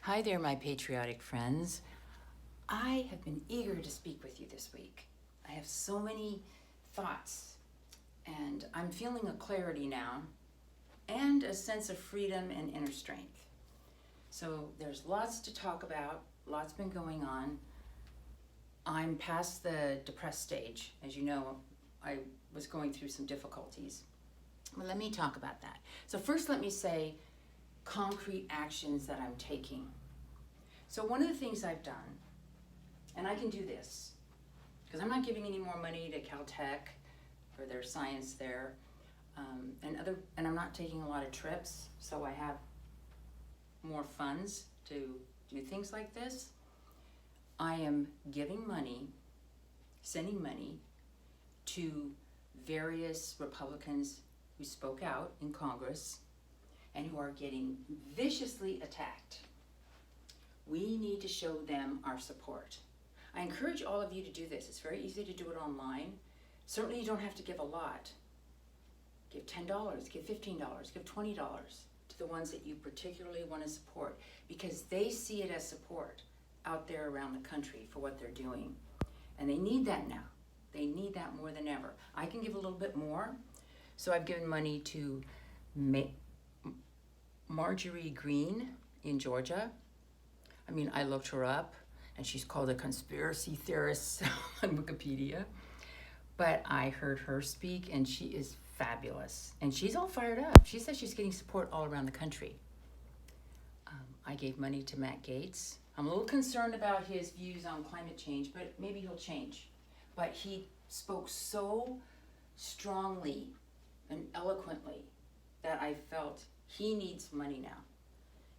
Hi there, my patriotic friends. I have been eager to speak with you this week. I have so many thoughts, and I'm feeling a clarity now and a sense of freedom and inner strength. So there's lots to talk about, lots been going on. I'm past the depressed stage. As you know, I was going through some difficulties. But let me talk about that. So first let me say concrete actions that I'm taking. So one of the things I've done, and I can do this, because I'm not giving any more money to Caltech for their science there, and I'm not taking a lot of trips, so I have more funds to do things like this. I am giving money, sending money to various Republicans who spoke out in Congress and who are getting viciously attacked. We need to show them our support. I encourage all of you to do this. It's very easy to do it online. Certainly you don't have to give a lot. Give $10, give $15, give $20 to the ones that you particularly want to support, because they see it as support out there around the country for what they're doing. And they need that now. They need that more than ever. I can give a little bit more. So I've given money to Marjorie Greene in Georgia. I mean, I looked her up, and she's called a conspiracy theorist on Wikipedia. But I heard her speak, and she is fabulous. And she's all fired up. She says she's getting support all around the country. I gave money to Matt Gaetz. I'm a little concerned about his views on climate change, but maybe he'll change. But he spoke so strongly and eloquently that I felt he needs money now.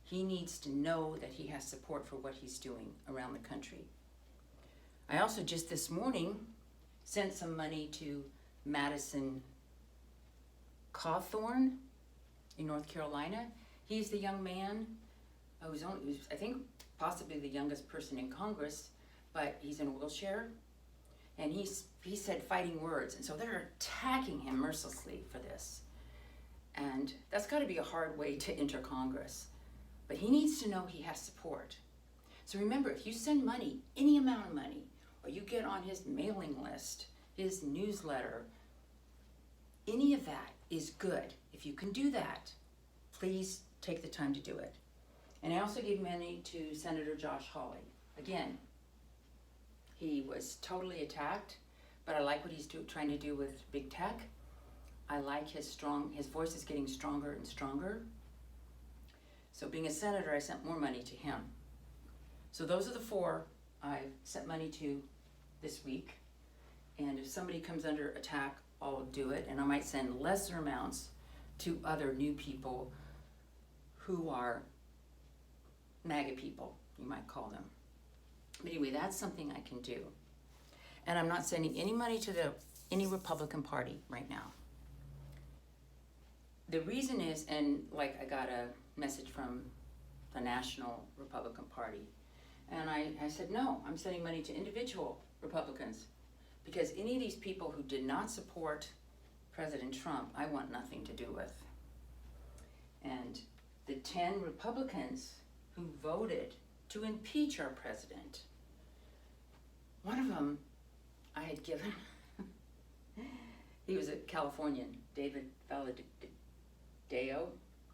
He needs to know that he has support for what he's doing around the country. I also just this morning sent some money to Madison Cawthorn in North Carolina. He's the young man who's I think possibly the youngest person in Congress, but he's in a wheelchair. And he said fighting words, and so they're attacking him mercilessly for this. And that's got to be a hard way to enter Congress. But he needs to know he has support. So remember, if you send money, any amount of money, or you get on his mailing list, his newsletter, any of that is good. If you can do that, please take the time to do it. And I also gave money to Senator Josh Hawley. Again, he was totally attacked, but I like what he's trying to do with big tech. I like his voice is getting stronger and stronger. So being a senator, I sent more money to him. So those are the four I sent money to this week. And if somebody comes under attack, I'll do it. And I might send lesser amounts to other new people who are MAGA people, you might call them. But anyway, that's something I can do. And I'm not sending any money to any Republican Party right now. The reason is, and like I got a message from the National Republican Party, and I said, no, I'm sending money to individual Republicans, because any of these people who did not support President Trump, I want nothing to do with. And the 10 Republicans who voted to impeach our president, one of them I had given, he was a Californian, David Valadao.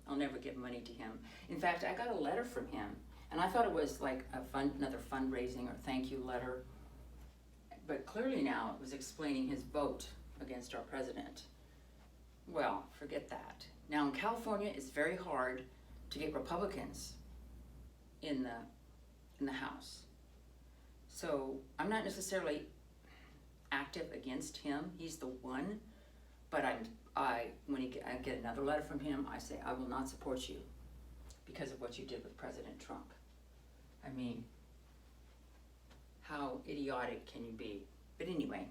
I'll never give money to him. In fact, I got a letter from him, and I thought it was like another fundraising or thank you letter. But clearly now it was explaining his vote against our president. Well, forget that. Now in California, it's very hard to get Republicans in the House. So I'm not necessarily active against him. He's the one, but when I get another letter from him, I say, I will not support you because of what you did with President Trump. I mean, how idiotic can you be? But anyway,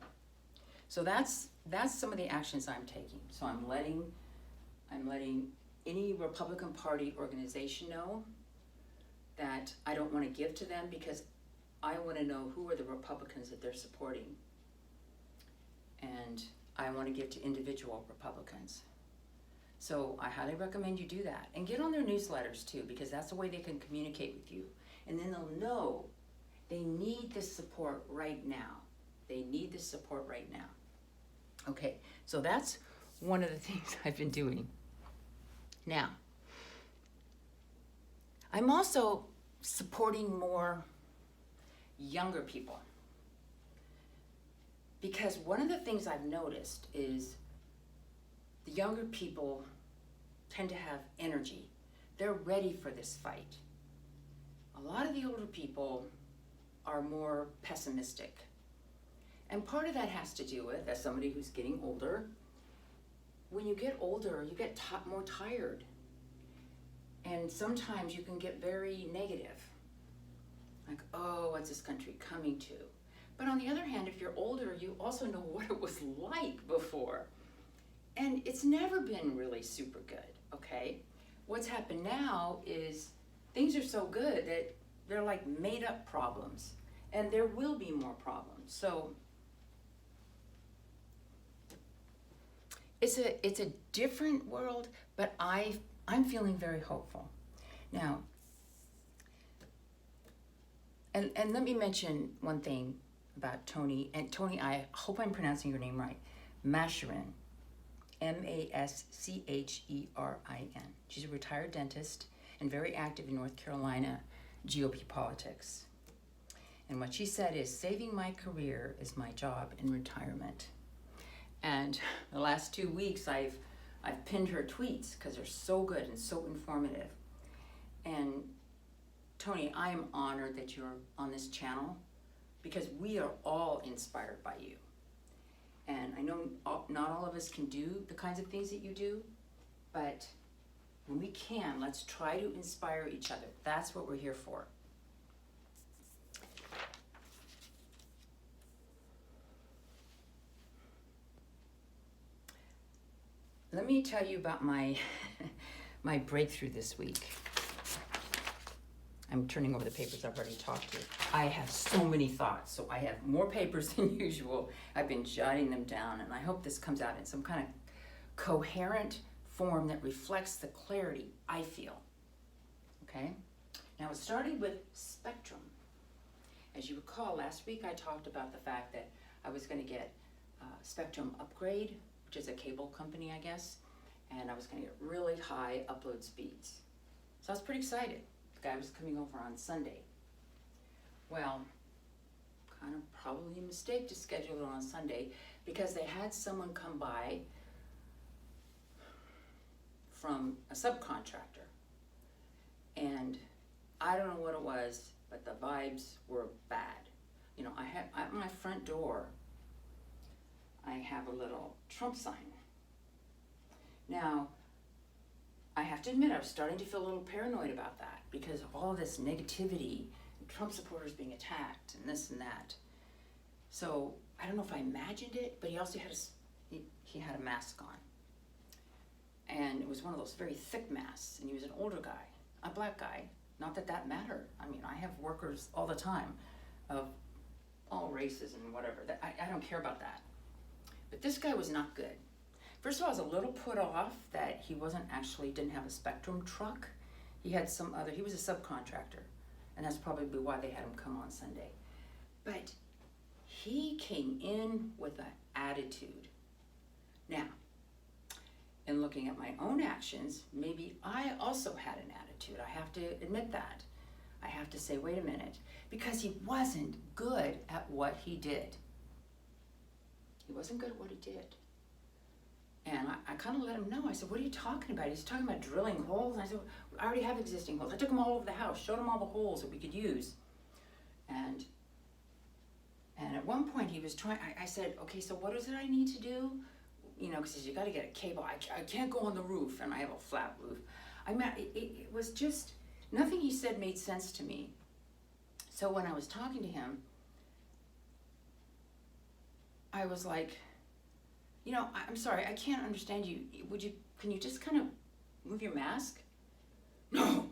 so that's some of the actions I'm taking. So I'm letting any Republican Party organization know that I don't want to give to them, because I want to know who are the Republicans that they're supporting. And I want to give to individual Republicans. So I highly recommend you do that. And get on their newsletters too, because that's the way they can communicate with you. And then they'll know they need this support right now. They need this support right now. Okay, so that's one of the things I've been doing. Now, I'm also supporting more younger people. Because one of the things I've noticed is the younger people tend to have energy. They're ready for this fight. A lot of the older people are more pessimistic. And part of that has to do with, as somebody who's getting older, when you get older, you get more tired. And sometimes you can get very negative. Like, oh, what's this country coming to? But on the other hand, if you're older, you also know what it was like before. And it's never been really super good, okay? What's happened now is things are so good that they're like made up problems. And there will be more problems. So it's a different world, but I'm feeling very hopeful. Now, and let me mention one thing about Toni. And Toni, I hope I'm pronouncing your name right. Mascherin. Mascherin. She's a retired dentist and very active in North Carolina GOP politics. And what she said is, saving my career is my job in retirement. And the last 2 weeks, I've pinned her tweets because they're so good and so informative. And Toni, I am honored that you're on this channel because we are all inspired by you. And I know not all of us can do the kinds of things that you do, but when we can, let's try to inspire each other. That's what we're here for. Let me tell you about my my breakthrough this week. I'm turning over the papers I've already talked to. I have so many thoughts, so I have more papers than usual. I've been jotting them down, and I hope this comes out in some kind of coherent form that reflects the clarity I feel. Okay? Now, it started with Spectrum. As you recall, last week I talked about the fact that I was going to get Spectrum Upgrade, which is a cable company, I guess, and I was going to get really high upload speeds. So I was pretty excited. The guy was coming over on Sunday. Well, kind of probably a mistake to schedule it on Sunday because they had someone come by from a subcontractor. And I don't know what it was, but the vibes were bad. You know, I have at my front door, I have a little Trump sign. Now, I have to admit, I was starting to feel a little paranoid about that because of all this negativity, Trump supporters being attacked, and this and that. So I don't know if I imagined it, but he also had he had a mask on, and it was one of those very thick masks. And he was an older guy, a black guy. Not that that mattered. I mean, I have workers all the time, of all races and whatever. That I don't care about that. But this guy was not good. First of all, I was a little put off that he didn't have a Spectrum truck. He had he was a subcontractor. And that's probably why they had him come on Sunday. But he came in with an attitude. Now, in looking at my own actions, maybe I also had an attitude. I have to admit that. I have to say, wait a minute, because he wasn't good at what he did. He wasn't good at what he did. And I kind of let him know. I said, what are you talking about? He's talking about drilling holes. And I said, I already have existing holes. I took them all over the house, showed him all the holes that we could use. And at one point he was trying, I said, okay, so what is it I need to do? You know, because he said, you got to get a cable. I can't go on the roof, and I have a flat roof. I mean, it was just, nothing he said made sense to me. So when I was talking to him, I was like, you know, I'm sorry, I can't understand you. Can you just kind of move your mask? No.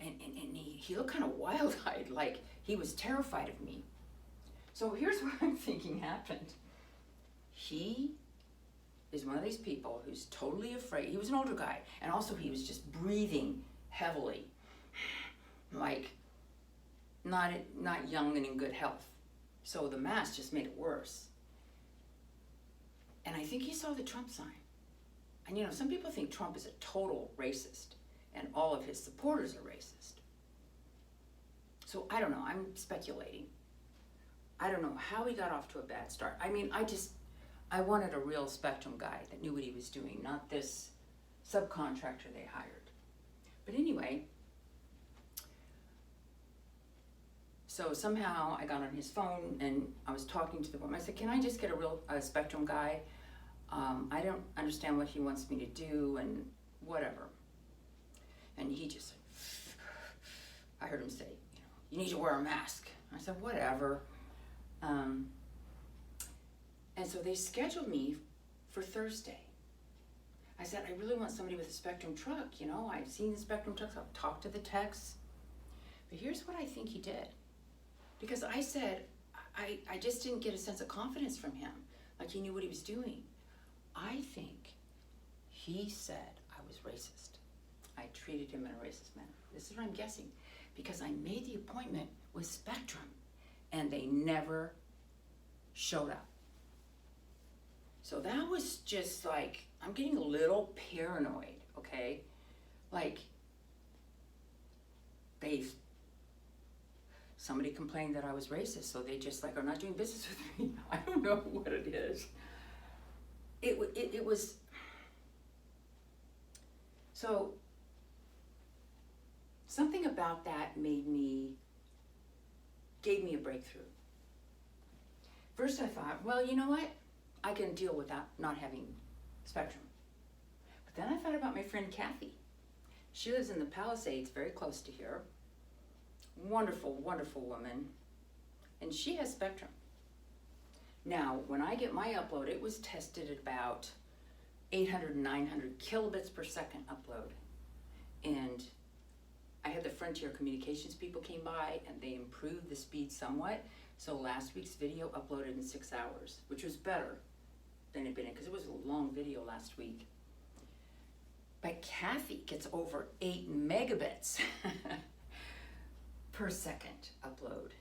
And he looked kind of wild-eyed, like he was terrified of me. So here's what I'm thinking happened. He is one of these people who's totally afraid. He was an older guy, and also he was just breathing heavily, like not young and in good health. So the mask just made it worse. And I think he saw the Trump sign. And you know, some people think Trump is a total racist, and all of his supporters are racist. So I don't know, I'm speculating. I don't know how he got off to a bad start. I mean, I wanted a real Spectrum guy that knew what he was doing, not this subcontractor they hired. But anyway, so somehow I got on his phone and I was talking to the woman. I said, can I just get a real Spectrum guy? I don't understand what he wants me to do and whatever. And he just, I heard him say, you know, you need to wear a mask. I said, whatever. And so they scheduled me for Thursday. I said, I really want somebody with a Spectrum truck. You know, I've seen the Spectrum trucks, I've talked to the techs. But here's what I think he did. Because I said, I just didn't get a sense of confidence from him. Like he knew what he was doing. I think he said I was racist. I treated him in a racist manner. This is what I'm guessing. Because I made the appointment with Spectrum and they never showed up. So that was just like, I'm getting a little paranoid, okay? Like, somebody complained that I was racist, so they just like are not doing business with me. I don't know what it is. It was, so something about that gave me a breakthrough. First I thought, well, you know what? I can deal with that, not having Spectrum. But then I thought about my friend Kathy. She lives in the Palisades, very close to here. Wonderful, wonderful woman. And she has Spectrum. Now, when I get my upload, it was tested at about 800, 900 kilobits per second upload. And I had the Frontier Communications people came by and they improved the speed somewhat. So last week's video uploaded in 6 hours, which was better than it had been in, because it was a long video last week. But Kathy gets over 8 megabits per second upload,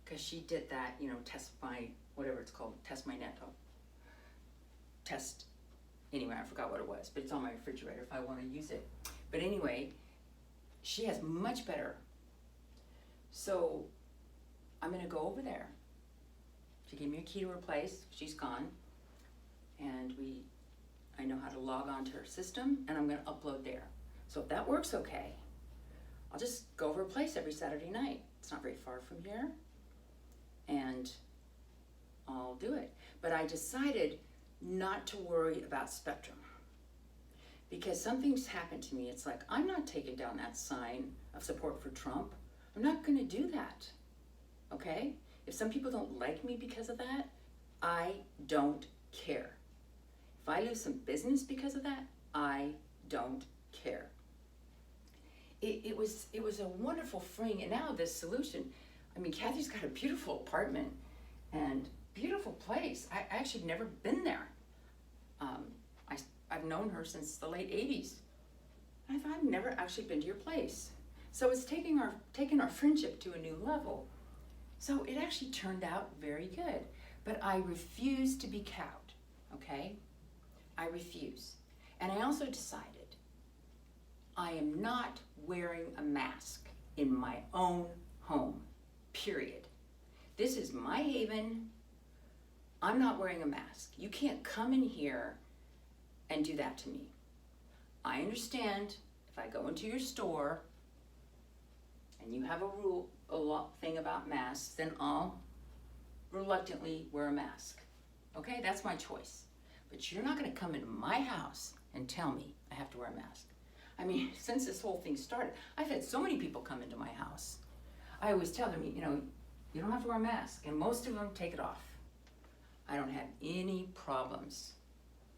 because she did that, you know, test my, whatever it's called, test my net, test, anyway, I forgot what it was, but it's on my refrigerator if I want to use it. But anyway, she has much better. So I'm gonna go over there. She gave me a key to her place, she's gone. And I know how to log on to her system, and I'm gonna upload there. So if that works okay, I'll just go over her place every Saturday night. It's not very far from here, and I'll do it. But I decided not to worry about Spectrum, because something's happened to me. It's like, I'm not taking down that sign of support for Trump. I'm not gonna do that, okay? If some people don't like me because of that, I don't care. If I lose some business because of that, I don't care. It was a wonderful freeing, and now this solution. I mean, Kathy's got a beautiful apartment and beautiful place. I actually never been there. I've known her since the late 80s. I thought, I've never actually been to your place. So it's taking our friendship to a new level. So it actually turned out very good. But I refuse to be cowed, okay? I refuse. And I also decided I am not wearing a mask in my own home, period. This is my haven. I'm not wearing a mask. You can't come in here and do that to me. I understand if I go into your store and you have a thing about masks, then I'll reluctantly wear a mask. Okay, that's my choice. But you're not gonna come into my house and tell me I have to wear a mask. I mean, since this whole thing started, I've had so many people come into my house. I always tell them, you know, you don't have to wear a mask, and most of them take it off. I don't have any problems.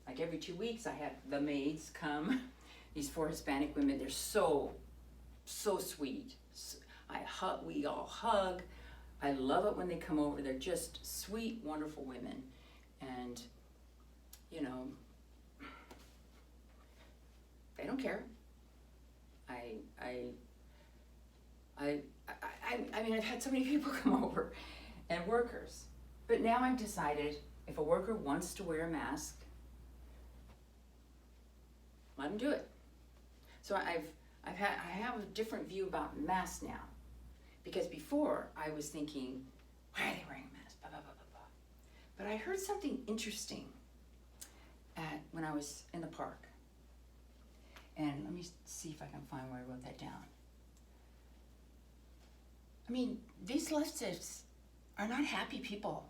Like every 2 weeks, I have the maids come. These 4 Hispanic women, they're so sweet. We all hug. I love it when they come over. They're just sweet, wonderful women. And, you know, They don't care. I mean, I've had so many people come over, and workers. But now I've decided if a worker wants to wear a mask, let them do it. So I have a different view about masks now, because before I was thinking, why are they wearing a mask? Blah, blah, blah, blah, blah. But I heard something interesting when I was in the park. And let me see if I can find where I wrote that down. I mean, these leftists are not happy people.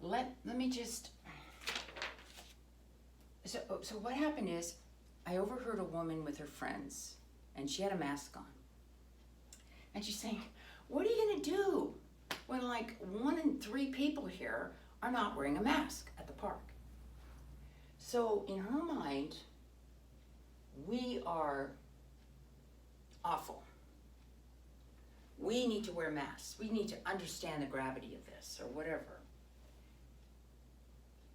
Let me just... So what happened is, I overheard a woman with her friends, and she had a mask on. And she's saying, what are you gonna do when like 1 in 3 people here are not wearing a mask at the park? So in her mind, we are awful. We need to wear masks. We need to understand the gravity of this or whatever.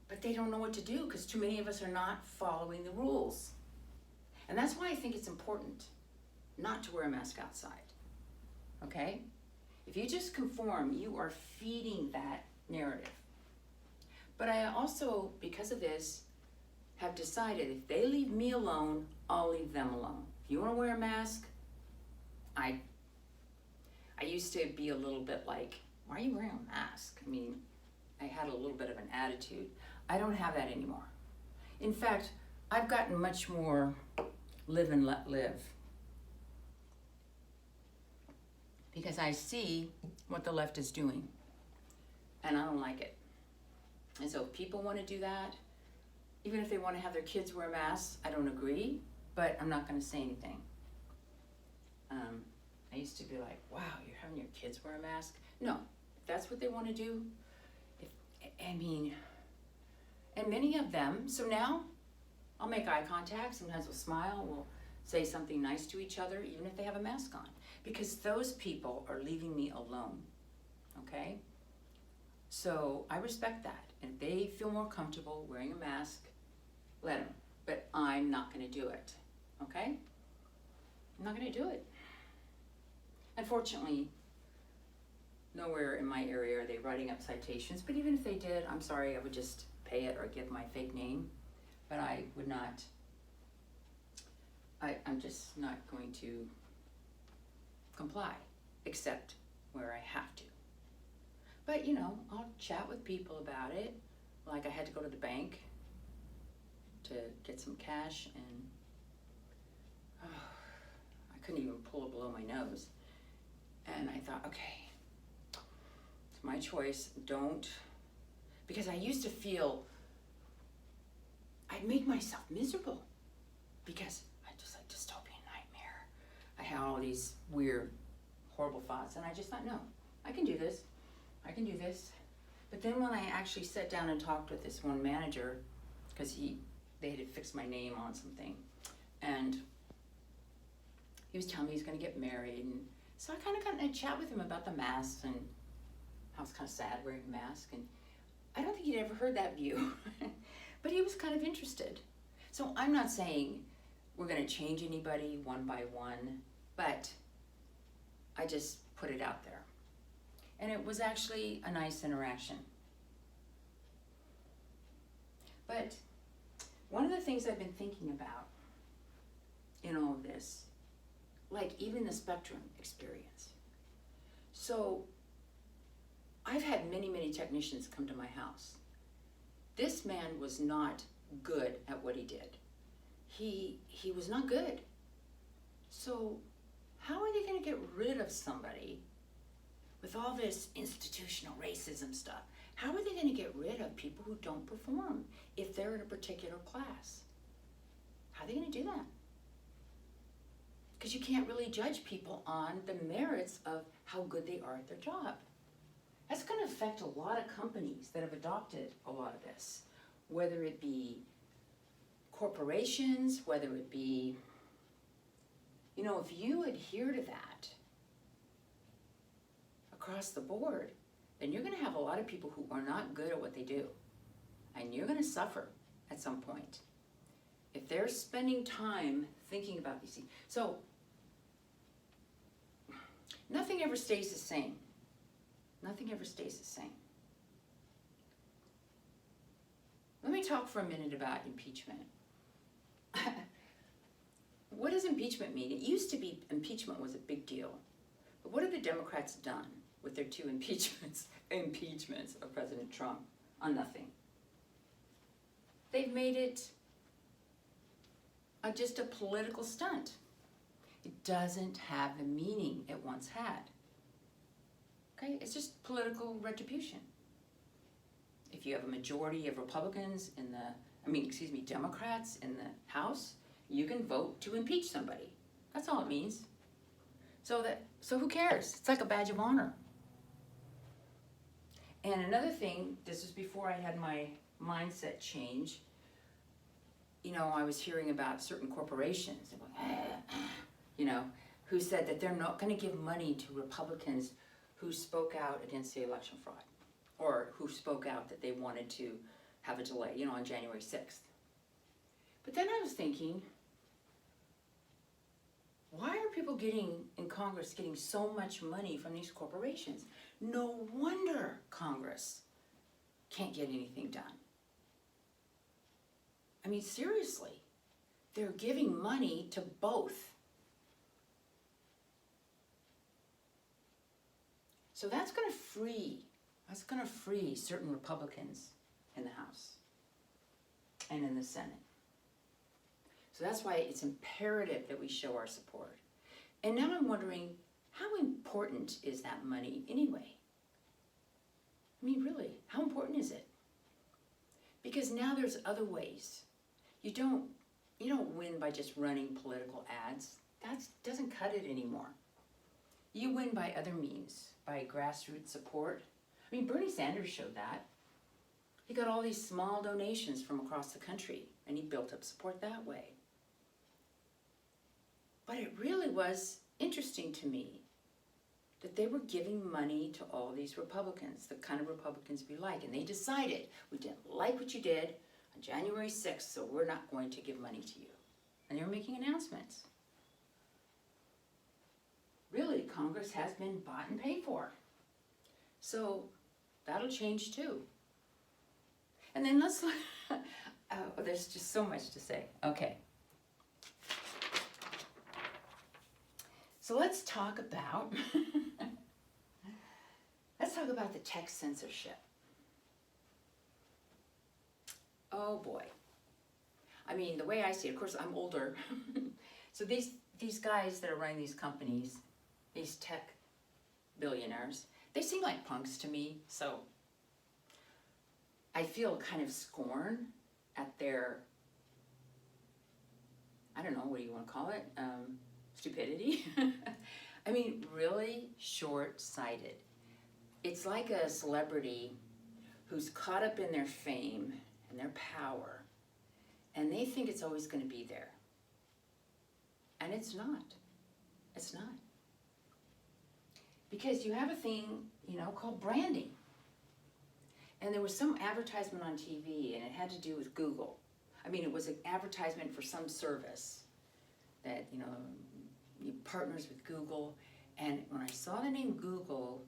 But they don't know what to do because too many of us are not following the rules. And that's why I think it's important not to wear a mask outside, okay? If you just conform, you are feeding that narrative. But I also, because of this, have decided if they leave me alone, I'll leave them alone. If you want to wear a mask, I used to be a little bit like, why are you wearing a mask? I mean, I had a little bit of an attitude. I don't have that anymore. In fact, I've gotten much more live and let live. Because I see what the left is doing, and I don't like it. And so if people want to do that, even if they want to have their kids wear masks, I don't agree, but I'm not going to say anything. I used to be like, wow, you're having your kids wear a mask? No, if that's what they want to do, and many of them, so now I'll make eye contact, sometimes we'll smile, we'll say something nice to each other, even if they have a mask on, because those people are leaving me alone, okay? So I respect that, and if they feel more comfortable wearing a mask, let them, but I'm not gonna do it, okay? I'm not gonna do it. Unfortunately, nowhere in my area are they writing up citations, but even if they did, I'm sorry, I would just pay it or give my fake name, but I would not, I'm just not going to comply, except where I have to. But you know, I'll chat with people about it, like I had to go to the bank to get some cash, and I couldn't even pull it below my nose. And I thought, okay, it's my choice, don't, because I used to feel I'd make myself miserable because I just like dystopian nightmare. I had all these weird, horrible thoughts, and I just thought, no, I can do this, I can do this. But then when I actually sat down and talked with this one manager, because they had fixed my name on something, and he was telling me he's gonna get married, and so I kind of got in a chat with him about the masks and how it's kind of sad wearing a mask, and I don't think he'd ever heard that view, but he was kind of interested. So I'm not saying we're gonna change anybody one by one, but I just put it out there. And it was actually a nice interaction. But one of the things I've been thinking about in all of this, like even the spectrum experience. So I've had many, many technicians come to my house. This man was not good at what he did. He was not good. So how are they gonna get rid of somebody with all this institutional racism stuff? How are they gonna get rid of people who don't perform if they're in a particular class? How are they gonna do that? Because you can't really judge people on the merits of how good they are at their job. That's going to affect a lot of companies that have adopted a lot of this, whether it be corporations, whether it be, you know, if you adhere to that across the board, then you're going to have a lot of people who are not good at what they do, and you're going to suffer at some point if they're spending time thinking about these things, so nothing ever stays the same. Nothing ever stays the same. Let me talk for a minute about impeachment. What does impeachment mean? It used to be impeachment was a big deal. But what have the Democrats done with their two impeachments of President Trump? On nothing. They've made it just a political stunt. It doesn't have the meaning it once had. Okay, it's just political retribution. If you have a majority of Republicans Democrats in the House, you can vote to impeach somebody. That's all it means. So who cares? It's like a badge of honor. And another thing, this was before I had my mindset change. I was hearing about certain corporations, who said that they're not going to give money to Republicans who spoke out against the election fraud, or who spoke out that they wanted to have a delay, on January 6th. But then I was thinking, why are people in Congress getting so much money from these corporations? No wonder Congress can't get anything done. I mean, seriously, they're giving money to both. So that's going to free certain Republicans in the House and in the Senate. So that's why it's imperative that we show our support. And now I'm wondering, how important is that money anyway? I mean, really, how important is it? Because now there's other ways. You don't win by just running political ads. That doesn't cut it anymore. You win by other means, by grassroots support. I mean, Bernie Sanders showed that. He got all these small donations from across the country, and he built up support that way. But it really was interesting to me that they were giving money to all these Republicans, the kind of Republicans we like, and they decided, we didn't like what you did on January 6th, so we're not going to give money to you. And they were making announcements. Really, Congress has been bought and paid for. So that'll change too. And then let's look, there's just so much to say. Okay. So let's talk about the tech censorship. Oh boy. I mean, the way I see it, of course, I'm older. So these guys that are running these companies, these tech billionaires, they seem like punks to me. So I feel kind of scorn at their, I don't know, what do you want to call it? Stupidity. I mean, really short-sighted. It's like a celebrity who's caught up in their fame and their power, and they think it's always going to be there. And it's not. It's not. Because you have a thing, called branding. And there was some advertisement on TV, and it had to do with Google. I mean, it was an advertisement for some service that, you partners with Google. And when I saw the name Google,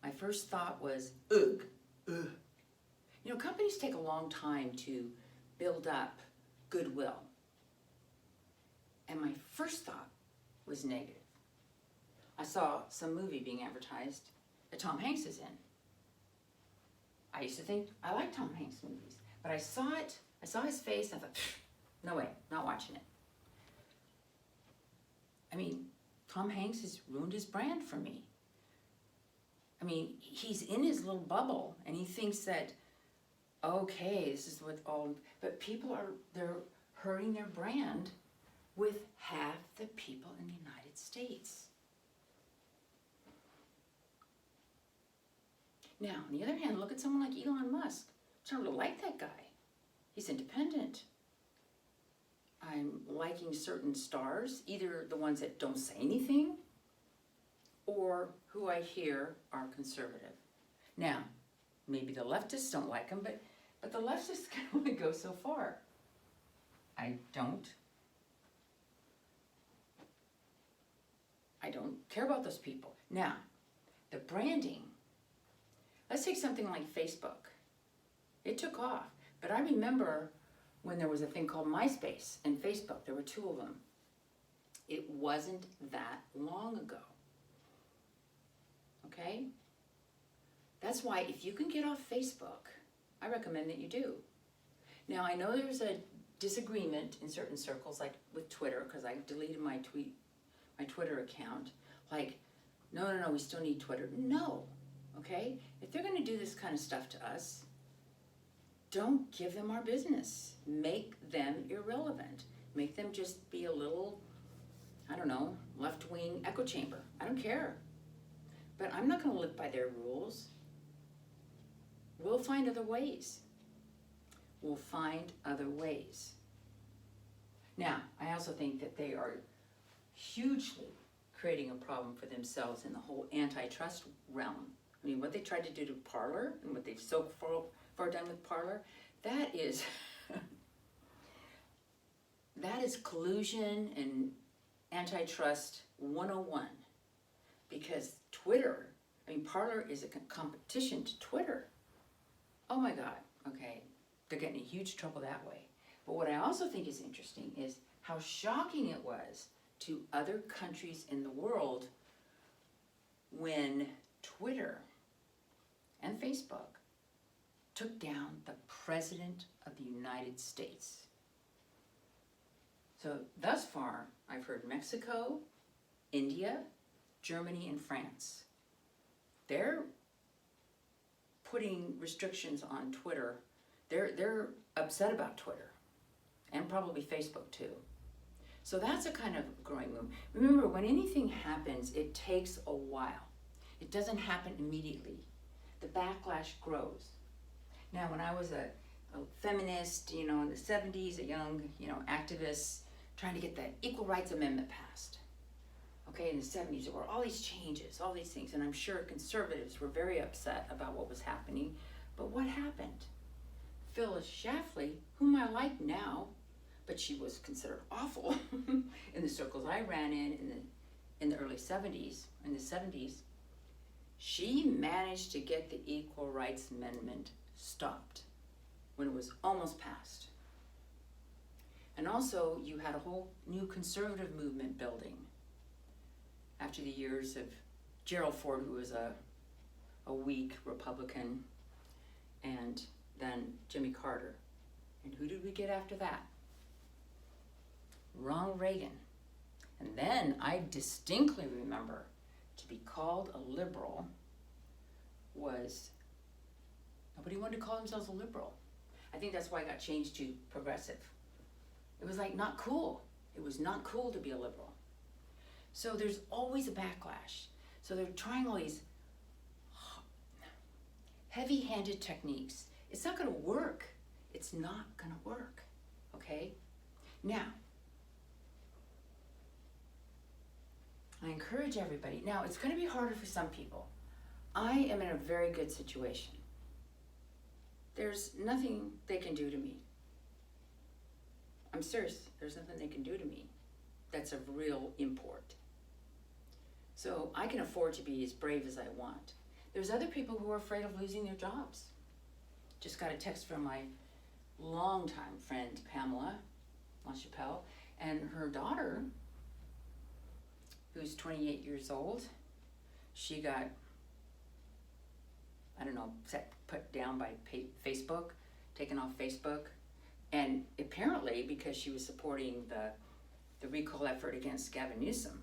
my first thought was, ugh, ugh. Companies take a long time to build up goodwill. And my first thought was negative. I saw some movie being advertised that Tom Hanks is in. I used to think, I like Tom Hanks movies. But I saw his face, and I thought, no way, not watching it. I mean, Tom Hanks has ruined his brand for me. I mean, he's in his little bubble, and he thinks that, okay, this is what all, but they're hurting their brand with half the people in the United States. Now, on the other hand, look at someone like Elon Musk. I don't really like that guy. He's independent. I'm liking certain stars, either the ones that don't say anything or who I hear are conservative. Now, maybe the leftists don't like him, but the leftists can only go so far. I don't care about those people. Now, the branding, let's take something like Facebook. It took off, but I remember when there was a thing called MySpace and Facebook. There were two of them. It wasn't that long ago. Okay? That's why if you can get off Facebook, I recommend that you do. Now, I know there's a disagreement in certain circles, like with Twitter, because I deleted my Twitter account. Like, no, we still need Twitter. No, okay? If they're going to do this kind of stuff to us, don't give them our business. Make them irrelevant. Make them just be a little, I don't know, left-wing echo chamber. I don't care. But I'm not going to live by their rules. We'll find other ways. We'll find other ways. Now, I also think that they are hugely creating a problem for themselves in the whole antitrust realm. I mean, what they tried to do to Parler and what they've so far done with Parler, that is that is collusion and antitrust 101. Because Twitter, I mean, Parler is a competition to Twitter. Oh my God, okay, they're getting in huge trouble that way. But what I also think is interesting is how shocking it was to other countries in the world when Twitter and Facebook took down the President of the United States. So thus far, I've heard Mexico, India, Germany, and France. They're putting restrictions on Twitter. They're upset about Twitter and probably Facebook too. So that's a kind of growing movement. Remember, when anything happens, it takes a while. It doesn't happen immediately. The backlash grows. Now, when I was a feminist, in the 70s, a young, activist trying to get the Equal Rights Amendment passed. Okay, in the 70s, there were all these changes, all these things, and I'm sure conservatives were very upset about what was happening. But what happened? Phyllis Schlafly, whom I like now, but she was considered awful in the circles I ran in the early 70s, in the 70s, she managed to get the Equal Rights Amendment stopped when it was almost passed. And also, you had a whole new conservative movement building after the years of Gerald Ford, who was a weak Republican, and then Jimmy Carter. And who did we get after that? Ronald Reagan. And then I distinctly remember to be called a liberal was, nobody wanted to call themselves a liberal. I think that's why I got changed to progressive. It was like not cool. It was not cool to be a liberal. So there's always a backlash. So they're trying all these heavy-handed techniques. It's not going to work. It's not going to work. Okay? Now, I encourage everybody. Now, it's going to be harder for some people. I am in a very good situation. There's nothing they can do to me. I'm serious. There's nothing they can do to me that's of real import. So I can afford to be as brave as I want. There's other people who are afraid of losing their jobs. Just got a text from my longtime friend, Pamela LaChapelle, and her daughter, who's 28 years old, she got, put down by Facebook, taken off Facebook, and apparently because she was supporting the recall effort against Gavin Newsom.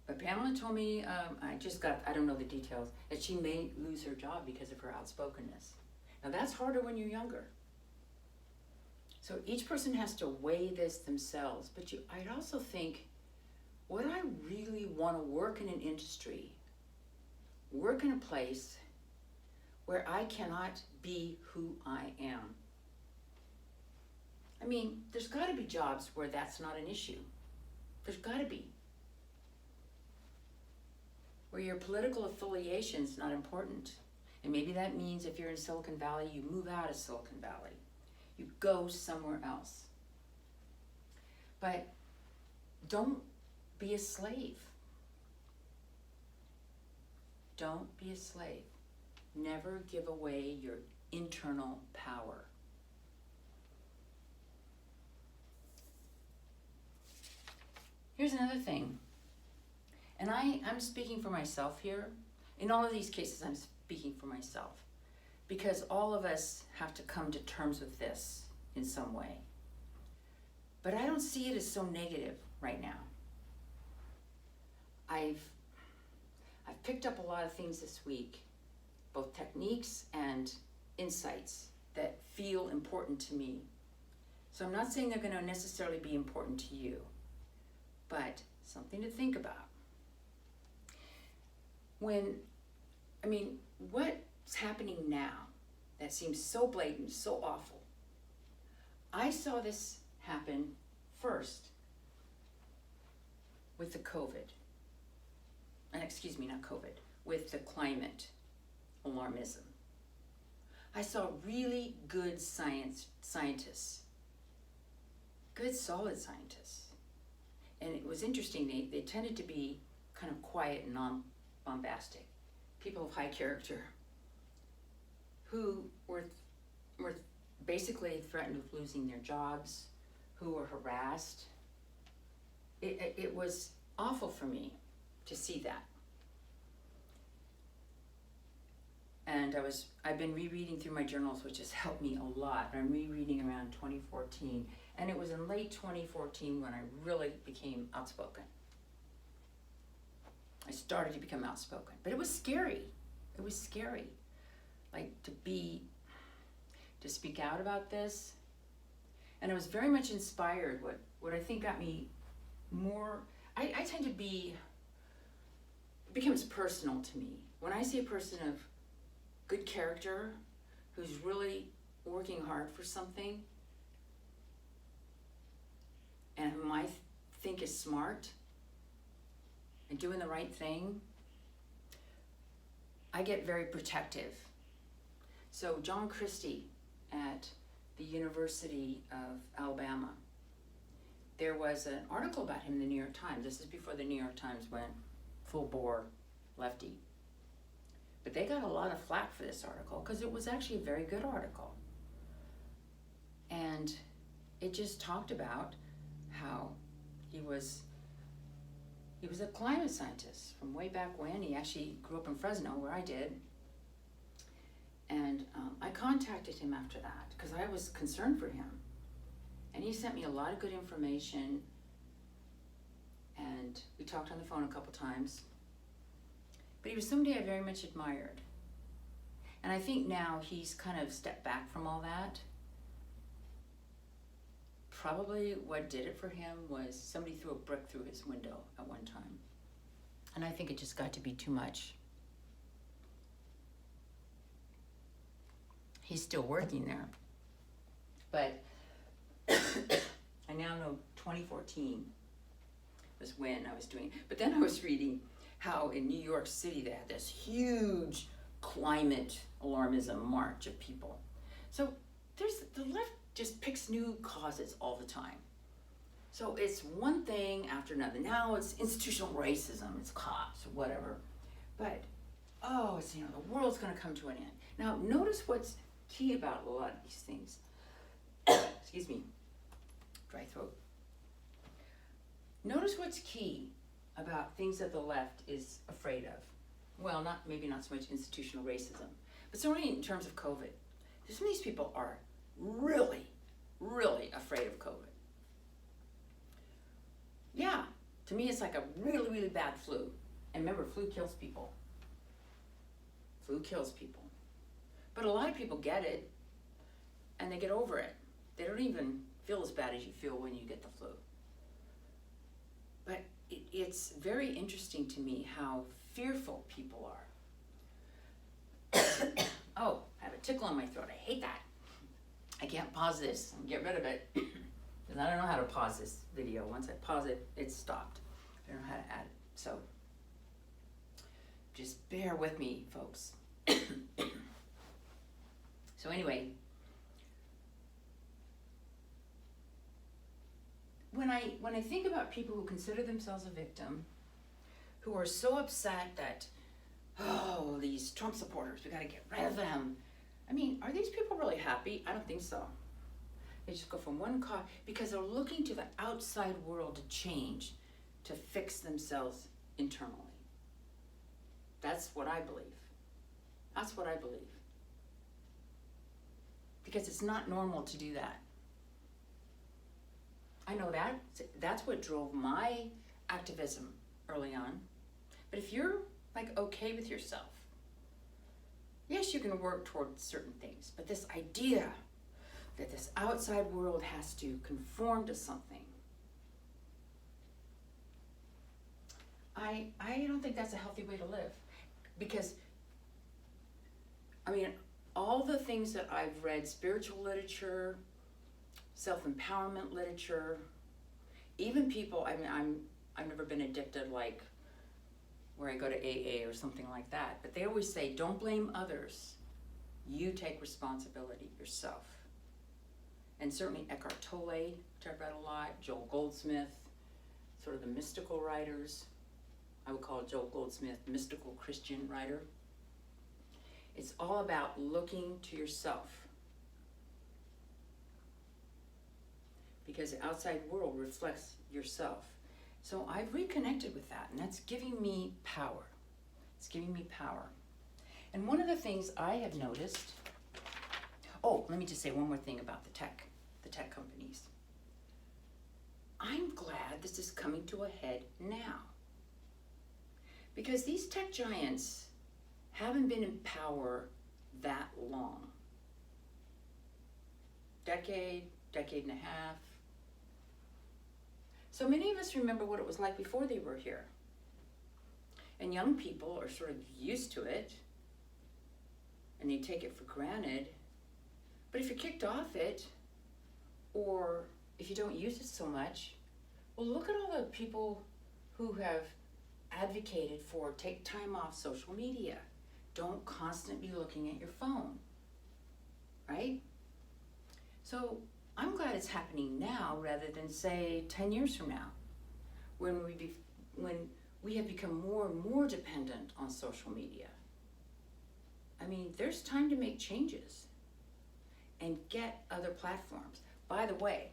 But Pamela told me, I don't know the details, that she may lose her job because of her outspokenness. Now that's harder when you're younger. So each person has to weigh this themselves. But I'd also think, would I really want to work in an industry, work in a place where I cannot be who I am? I mean, there's got to be jobs where that's not an issue. There's got to be. Where your political affiliation is not important. And maybe that means if you're in Silicon Valley, you move out of Silicon Valley. You go somewhere else. But don't be a slave. Don't be a slave. Never give away your internal power. Here's another thing, and I'm speaking for myself here. In all of these cases, I'm speaking for myself, because all of us have to come to terms with this in some way. But I don't see it as so negative right now. I've picked up a lot of things this week, both techniques and insights that feel important to me. So I'm not saying they're going to necessarily be important to you, but something to think about. What's happening now that seems so blatant, so awful? I saw this happen first with the with the climate alarmism. I saw really good scientists, good solid scientists. And it was interesting, they tended to be kind of quiet and non-bombastic, people of high character, who were basically threatened with losing their jobs, who were harassed. It was awful for me to see that. And I've been rereading through my journals, which has helped me a lot. I'm rereading around 2014, and it was in late 2014 when I really became outspoken. I started to become outspoken, but it was scary. It was scary, like to speak out about this. And I was very much inspired. What I think got me more, I tend to be, it becomes personal to me. When I see a person of good character, who's really working hard for something, and whom I think is smart and doing the right thing, I get very protective. So John Christie at the University of Alabama, there was an article about him in the New York Times. This is before the New York Times went full bore lefty. But they got a lot of flack for this article because it was actually a very good article. And it just talked about how he was a climate scientist from way back when. He actually grew up in Fresno, where I did. And I contacted him after that because I was concerned for him. And he sent me a lot of good information. And we talked on the phone a couple times. But he was somebody I very much admired. And I think now he's kind of stepped back from all that. Probably what did it for him was somebody threw a brick through his window at one time. And I think it just got to be too much. He's still working there. But I now know 2014 was when I was doing it. But then I was reading how in New York City they had this huge climate alarmism march of people. So the left just picks new causes all the time. So it's one thing after another. Now it's institutional racism, it's cops, or whatever. But, it's, the world's gonna come to an end. Now notice what's key about a lot of these things. Excuse me, dry throat. Notice what's key about things that the left is afraid of. Well, maybe not so much institutional racism, but certainly in terms of COVID. Some of these people are really, really afraid of COVID. Yeah, to me it's like a really, really bad flu. And remember, flu kills people. Flu kills people. But a lot of people get it, and they get over it. They don't even feel as bad as you feel when you get the flu. But it's very interesting to me how fearful people are. Oh, I have a tickle in my throat. I hate that. I can't pause this and get rid of it because I don't know how to pause this video. Once I pause it, it's stopped. I don't know how to add it. So just bear with me, folks. So anyway, when I think about people who consider themselves a victim, who are so upset that, oh, these Trump supporters, we got to get rid of them. I mean, are these people really happy? I don't think so. They just go from one cause because they're looking to the outside world to change, to fix themselves internally. That's what I believe. That's what I believe. Because it's not normal to do that. I know that. That's what drove my activism early on. But if you're like okay with yourself, yes, you can work towards certain things, but this idea that this outside world has to conform to something, I don't think that's a healthy way to live. Because, I mean, all the things that I've read, spiritual literature, self-empowerment literature, even people, I mean, I've never been addicted like where I go to AA or something like that, but they always say, don't blame others. You take responsibility yourself. And certainly Eckhart Tolle, which I've read a lot, Joel Goldsmith, sort of the mystical writers. I would call Joel Goldsmith mystical Christian writer. It's all about looking to yourself. Because the outside world reflects yourself. So I've reconnected with that, and that's giving me power. It's giving me power. And one of the things I have noticed, oh, let me just say one more thing about the tech companies. I'm glad this is coming to a head now. Because these tech giants haven't been in power that long. Decade and a half. So many of us remember what it was like before they were here. And young people are sort of used to it, and they take it for granted. But if you're kicked off it, or if you don't use it so much, well, look at all the people who have advocated for take time off social media. Don't constantly be looking at your phone, right? So I'm glad it's happening now rather than say 10 years from now, when we have become more and more dependent on social media. I mean, there's time to make changes and get other platforms. By the way,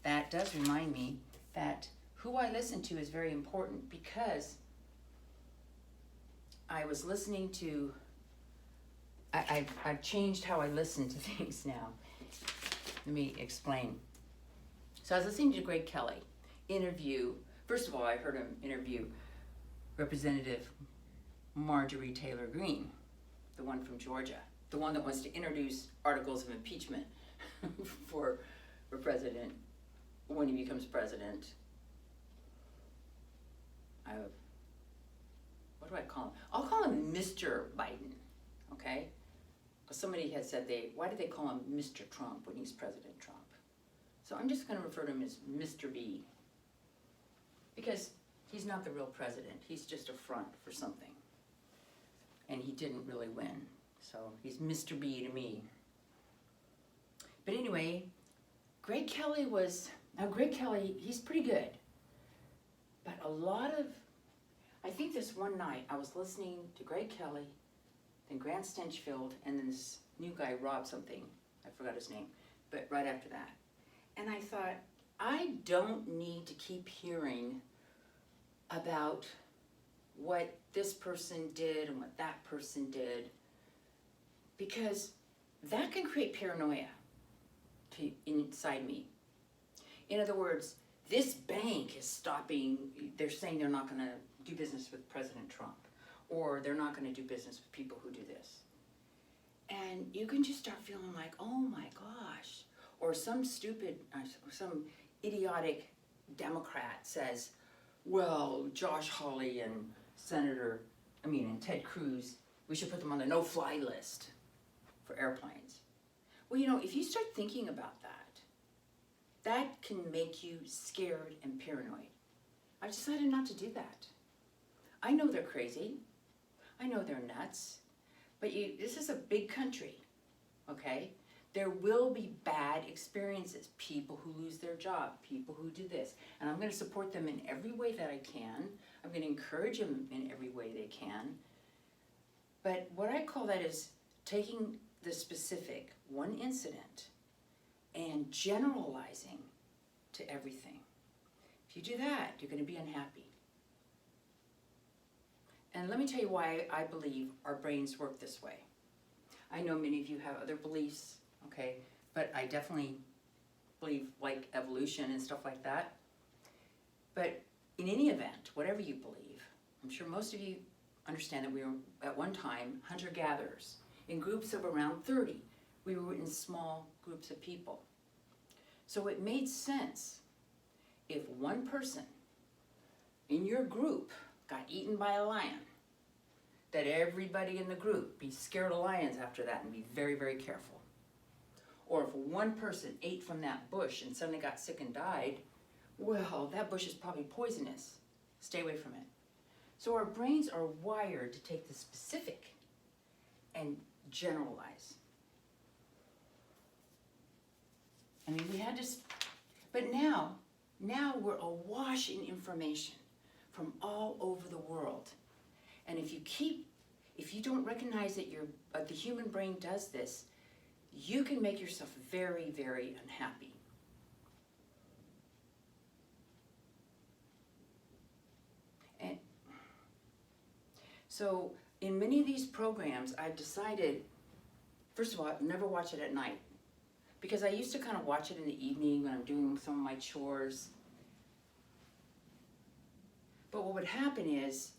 that does remind me that who I listen to is very important, because I was listening to, I've changed how I listen to things now. Let me explain. So I was listening to Greg Kelly interview, first of all, I heard him interview Representative Marjorie Taylor Greene, the one from Georgia, the one that wants to introduce articles of impeachment for president when he becomes president. What do I call him? I'll call him Mr. Biden, okay? Because somebody had said, why do they call him Mr. Trump when he's President Trump? So I'm just going to refer to him as Mr. B. Because he's not the real president. He's just a front for something. And he didn't really win. So he's Mr. B to me. But anyway, Greg Kelly, he's pretty good. But I think this one night I was listening to Greg Kelly, then Grant Stinchfield, and then this new guy, Rob something, I forgot his name, but right after that. And I thought, I don't need to keep hearing about what this person did and what that person did, because that can create paranoia inside me. In other words, this bank is stopping, they're saying they're not going to do business with President Trump, or they're not going to do business with people who do this. And you can just start feeling like, oh my gosh. Or some idiotic Democrat says, well, Josh Hawley and Ted Cruz, we should put them on the no-fly list for airplanes. Well, if you start thinking about that can make you scared and paranoid. I decided not to do that. I know they're crazy. I know they're nuts. But this is a big country, okay? There will be bad experiences, people who lose their job, people who do this. And I'm going to support them in every way that I can. I'm going to encourage them in every way they can. But what I call that is taking the specific, one incident, and generalizing to everything. If you do that, you're going to be unhappy. And let me tell you why I believe our brains work this way. I know many of you have other beliefs, okay, but I definitely believe like evolution and stuff like that. But in any event, whatever you believe, I'm sure most of you understand that we were at one time hunter-gatherers in groups of around 30. We were in small groups of people. So it made sense if one person in your group got eaten by a lion, that everybody in the group be scared of lions after that and be very, very careful. Or if one person ate from that bush and suddenly got sick and died, well, that bush is probably poisonous. Stay away from it. So our brains are wired to take the specific and generalize. I mean, we had to, but now we're awash in information from all over the world. And if you don't recognize that the human brain does this, you can make yourself very, very unhappy. And so in many of these programs, I've decided, first of all, I've never watch it at night. Because I used to kind of watch it in the evening when I'm doing some of my chores. But what would happen is,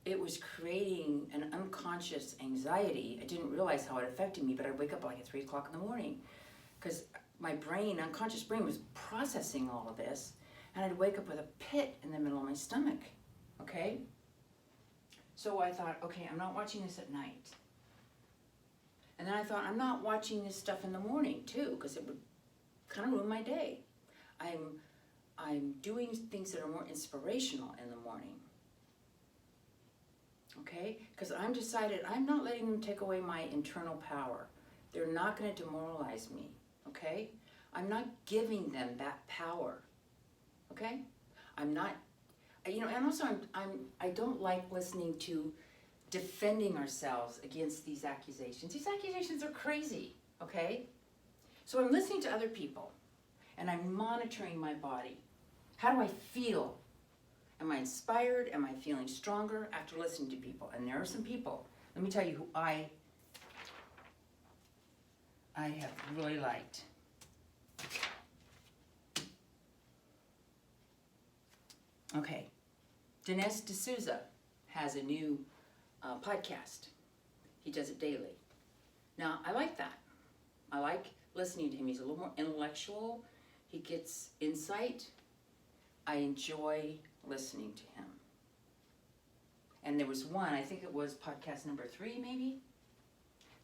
it was creating an unconscious anxiety. I didn't realize how it affected me, but I'd wake up like at 3 o'clock in the morning because my brain, unconscious brain, was processing all of this, and I'd wake up with a pit in the middle of my stomach, okay? So I thought, okay, I'm not watching this at night. And then I thought, I'm not watching this stuff in the morning too, because it would kind of ruin my day. I'm doing things that are more inspirational in the morning. Okay? Because I'm decided I'm not letting them take away my internal power. They're not going to demoralize me. Okay? I'm not giving them that power. Okay? I'm not, and also I don't like listening to defending ourselves against these accusations. These accusations are crazy. Okay? So I'm listening to other people and I'm monitoring my body. How do I feel? Am I inspired? Am I feeling stronger after listening to people? And there are some people, let me tell you who I have really liked. Okay, Dinesh D'Souza has a new podcast. He does it daily. Now, I like that. I like listening to him. He's a little more intellectual. He gets insight. I enjoy listening to him. And there was one, I think it was podcast number 3 maybe,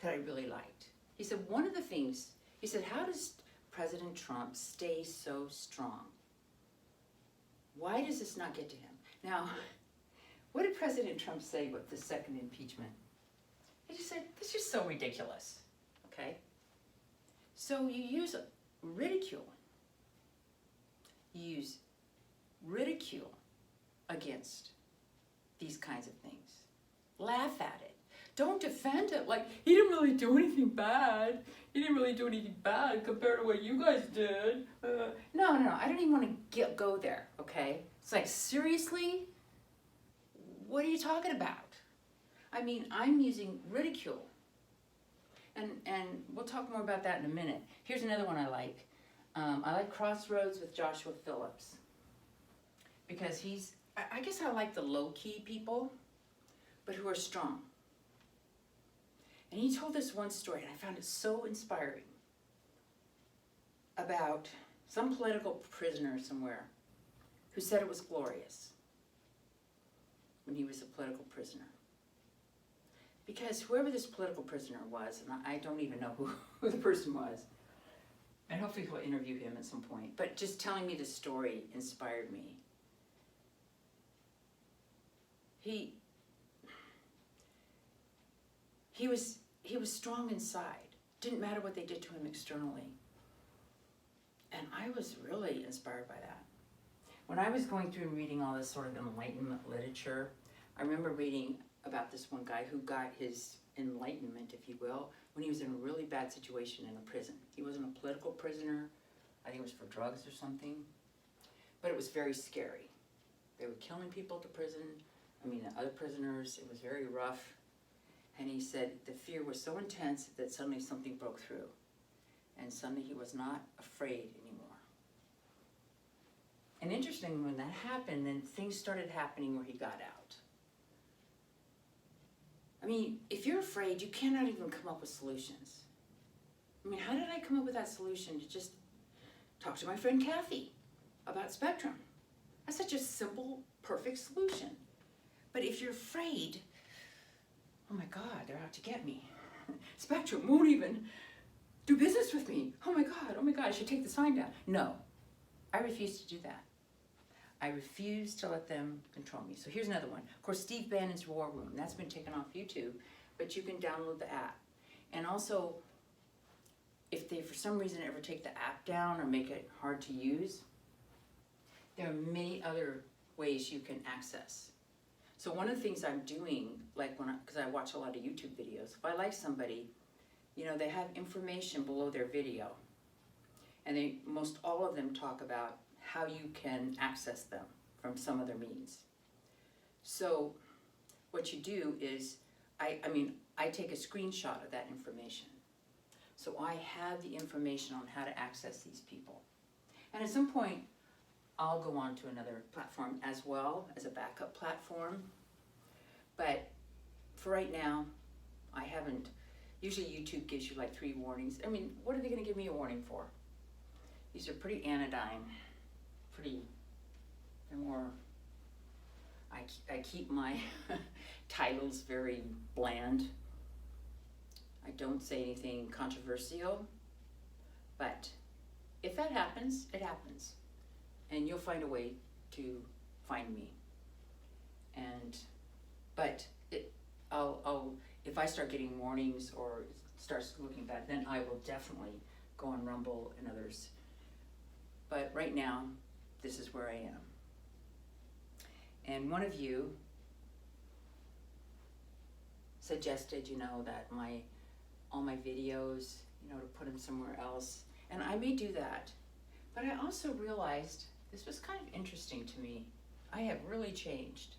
that I really liked. He said one of the things, he said, how does President Trump stay so strong? Why does this not get to him? Now, what did President Trump say with the second impeachment? He just said, this is so ridiculous, okay? So you use ridicule. You use ridicule against these kinds of things. Laugh at it. Don't defend it like, he didn't really do anything bad. He didn't really do anything bad compared to what you guys did. No, I don't even want to go there, okay? It's like, seriously? What are you talking about? I mean, I'm using ridicule. And we'll talk more about that in a minute. Here's another one I like. I like Crossroads with Joshua Phillips. Because I guess I like the low-key people, but who are strong. And he told this one story, and I found it so inspiring, about some political prisoner somewhere who said it was glorious when he was a political prisoner. Because whoever this political prisoner was, and I don't even know who the person was, and hopefully he'll interview him at some point, but just telling me this story inspired me. He was strong inside, Didn't matter what they did to him externally. And I was really inspired by that. When I was going through and reading all this sort of enlightenment literature, I remember reading about this one guy who got his enlightenment, if you will, when he was in a really bad situation in a prison. He wasn't a political prisoner. I think it was for drugs or something. But it was very scary. They were killing people at the prison. Other prisoners. It was very rough. And he said the fear was so intense that suddenly something broke through. And suddenly he was not afraid anymore. And interesting, when that happened, then things started happening where he got out. If you're afraid, you cannot even come up with solutions. How did I come up with that solution to just talk to my friend Kathy about Spectrum? That's such a simple, perfect solution. But if you're afraid, oh my God, they're out to get me. Spectrum won't even do business with me. Oh my God, I should take the sign down. No, I refuse to do that. I refuse to let them control me. So here's another one. Of course, Steve Bannon's War Room. That's been taken off YouTube, but you can download the app. And also, if they for some reason ever take the app down or make it hard to use, there are many other ways you can access. So one of the things I'm doing, because I watch a lot of YouTube videos, if I like somebody, they have information below their video. And most all of them talk about how you can access them from some other means. So what you do is, I take a screenshot of that information. So I have the information on how to access these people. And at some point, I'll go on to another platform as well as a backup platform. But for right now, I haven't. Usually YouTube gives you like 3 warnings. What are they going to give me a warning for? These are pretty anodyne. They're more, I keep my titles very bland. I don't say anything controversial, but if that happens, it happens. And you'll find a way to find me. If I start getting warnings or starts looking bad, then I will definitely go on Rumble and others. But right now, this is where I am. And one of you suggested, that all my videos, to put them somewhere else. And I may do that. But I also realized this was kind of interesting to me. I have really changed.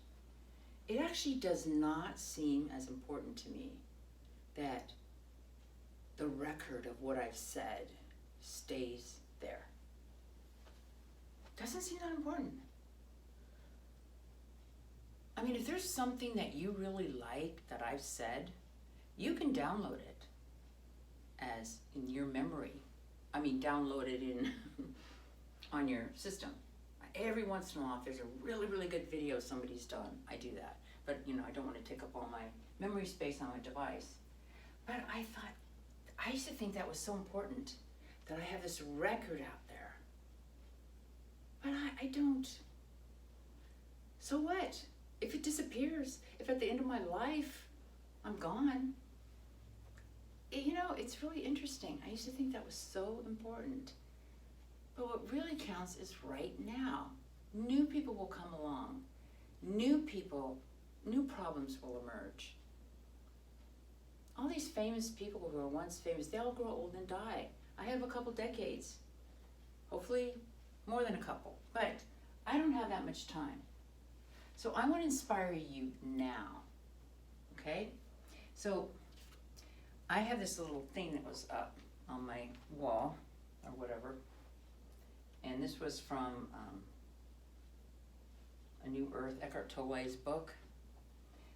It actually does not seem as important to me that the record of what I've said stays there. Doesn't seem that important. If there's something that you really like that I've said, you can download it as in your memory. Download it in on your system. Every once in a while, if there's a really, really good video somebody's done, I do that. But, I don't want to take up all my memory space on my device. But I used to think that was so important, that I have this record out there. But I don't. So what? If it disappears, if at the end of my life, I'm gone. It's really interesting. I used to think that was so important. But what really counts is right now. New people will come along. New problems will emerge. All these famous people who were once famous, they all grow old and die. I have a couple decades. Hopefully more than a couple. But I don't have that much time. So I want to inspire you now. Okay? So I have this little thing that was up on my wall or whatever. And this was from A New Earth, Eckhart Tolle's book.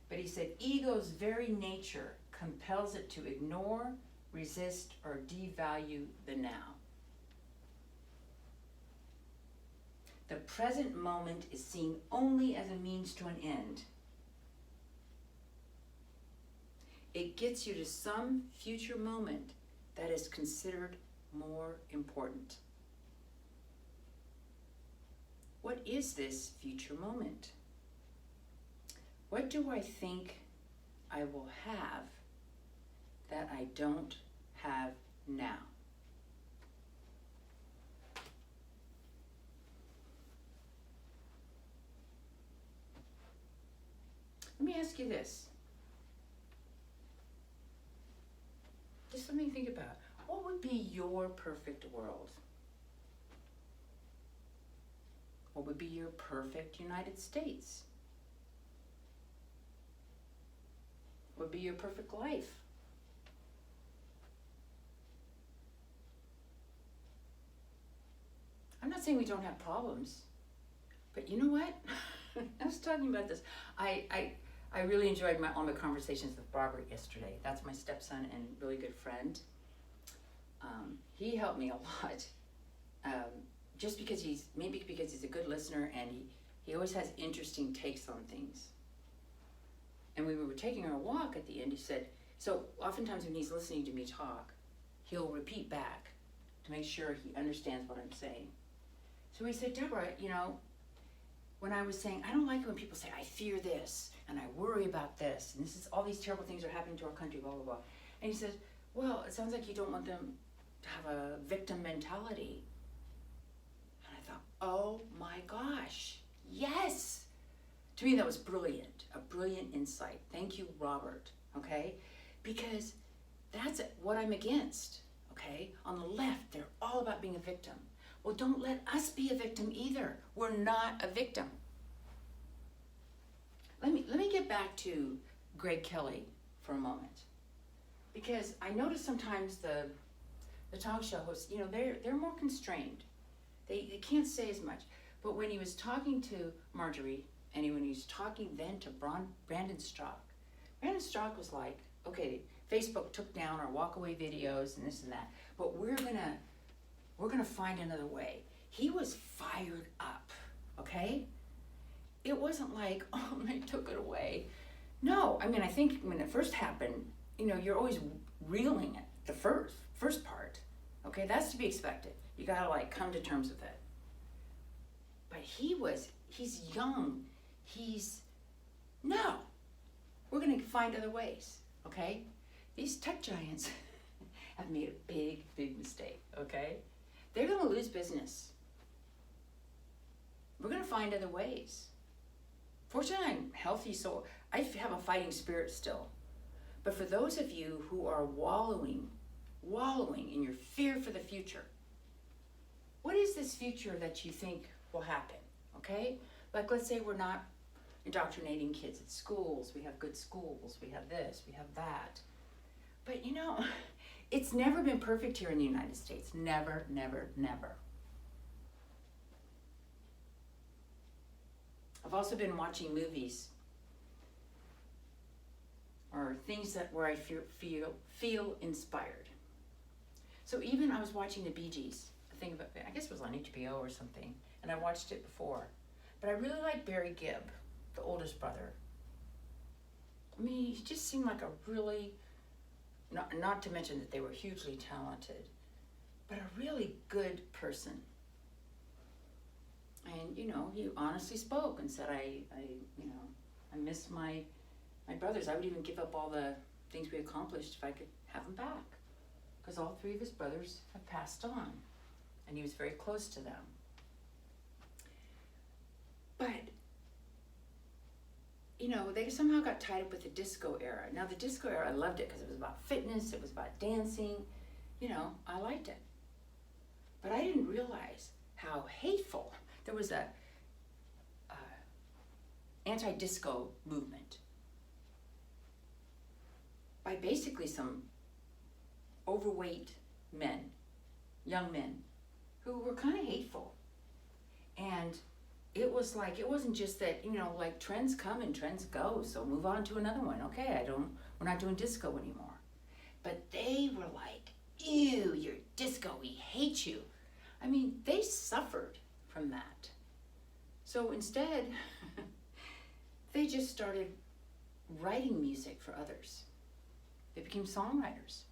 But he said, ego's very nature compels it to ignore, resist, or devalue the now. The present moment is seen only as a means to an end. It gets you to some future moment that is considered more important. What is this future moment? What do I think I will have that I don't have now. Let me ask you this. Just let me think about it. What would be your perfect world? What would be your perfect United States? What would be your perfect life? I'm not saying we don't have problems, but you know what? I was talking about this. I really enjoyed all my conversations with Robert yesterday. That's my stepson and really good friend. He helped me a lot. Just because he's a good listener, and he always has interesting takes on things. And when we were taking our walk at the end, he said, so oftentimes when he's listening to me talk, he'll repeat back to make sure he understands what I'm saying. So he said, Deborah, when I was saying, I don't like it when people say, I fear this, and I worry about this, and all these terrible things are happening to our country, blah, blah, blah. And he says, well, it sounds like you don't want them to have a victim mentality. And I thought, oh my gosh, yes. To me, that was brilliant, a brilliant insight. Thank you, Robert, okay? Because that's what I'm against, okay? On the left, they're all about being a victim. Well, don't let us be a victim either. We're not a victim. Let me get back to Greg Kelly for a moment. Because I notice sometimes the talk show hosts, they're more constrained. They can't say as much. But when he was talking to Marjorie, and when he was talking then to Brandon Strauch was like, okay, Facebook took down our walkaway videos and this and that, but we're gonna find another way. He was fired up, okay? It wasn't like, oh, they took it away. No, I think when it first happened, you're always reeling it, the first part, okay? That's to be expected. You gotta come to terms with it. But he's young. No, we're gonna find other ways, okay? These tech giants have made a big, big mistake, okay? They're gonna lose business. We're gonna find other ways. Fortunately, I'm healthy, so I have a fighting spirit still. But for those of you who are wallowing in your fear for the future, what is this future that you think will happen, okay? Like, let's say we're not indoctrinating kids at schools. We have good schools. We have this. We have that. But, it's never been perfect here in the United States. Never, never, never. I've also been watching movies or things where I feel inspired. So even I was watching the Bee Gees. I guess it was on HBO or something, and I watched it before. But I really like Barry Gibb, the oldest brother. He just seemed like a really, not to mention that they were hugely talented, but a really good person. And, he honestly spoke and said, I miss my brothers. I would even give up all the things we accomplished if I could have them back. Because all three of his brothers have passed on, and he was very close to them. But, they somehow got tied up with the disco era. Now, the disco era, I loved it because it was about fitness, it was about dancing. I liked it. But I didn't realize how hateful. There was a anti-disco movement by basically some overweight men, young men, who were kind of hateful. And it was like, it wasn't just that, trends come and trends go, so move on to another one. Okay, we're not doing disco anymore. But they were like, ew, you're disco, we hate you. They suffered from that. So instead, they just started writing music for others. They became songwriters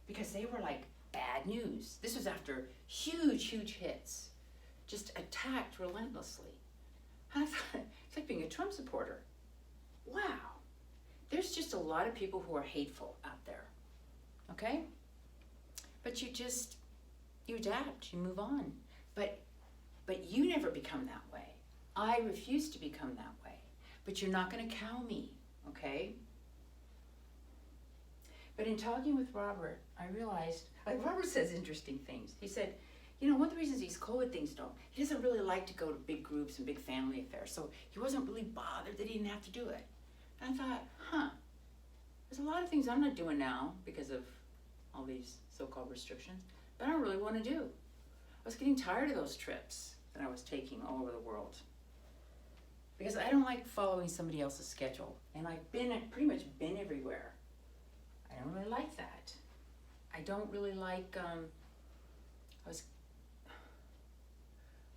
because they were like bad news. This was after huge, huge hits, just attacked relentlessly. I thought, it's like being a Trump supporter. Wow. There's just a lot of people who are hateful out there, okay? But you adapt, you move on. But you never become that way. I refuse to become that way. But you're not going to cow me, okay? But in talking with Robert, I realized, like Robert says interesting things. He said, one of the reasons these COVID things he doesn't really like to go to big groups and big family affairs. So he wasn't really bothered that he didn't have to do it. And I thought, there's a lot of things I'm not doing now because of all these so-called restrictions, but I don't really want to do. I was getting tired of those trips that I was taking all over the world. Because I don't like following somebody else's schedule. And I've pretty much been everywhere. I don't really like that. I don't really like,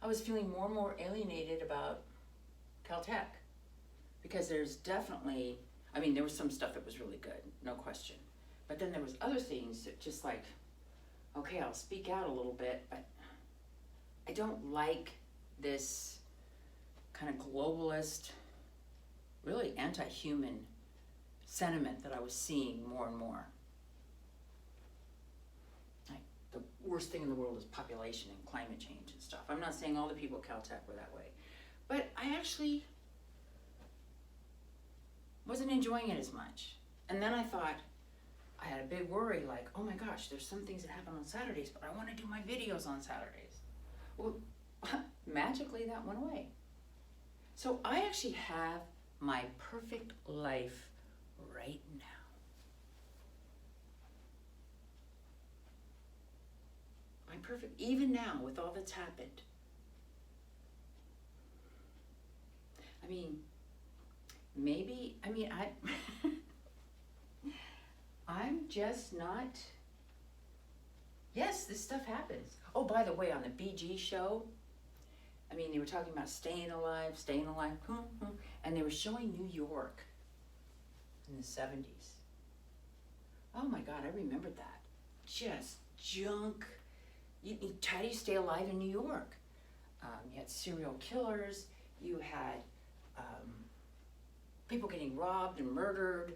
I was feeling more and more alienated about Caltech. Because there's definitely, there was some stuff that was really good, no question. But then there was other things that just like, okay, I'll speak out a little bit, but I don't like this kind of globalist, really anti-human sentiment that I was seeing more and more. Like, the worst thing in the world is population and climate change and stuff. I'm not saying all the people at Caltech were that way, but I actually wasn't enjoying it as much. And then I thought, I had a big worry, like, oh my gosh, there's some things that happen on Saturdays, but I want to do my videos on Saturdays. Well, magically that went away. So I actually have my perfect life right now. My perfect, even now with all that's happened. I'm just not, yes, this stuff happens. Oh, by the way, on the BG show, they were talking about staying alive, and they were showing New York in the 70s. Oh my God, I remembered that. Just junk. How do you stay alive in New York? You had serial killers, you had people getting robbed and murdered,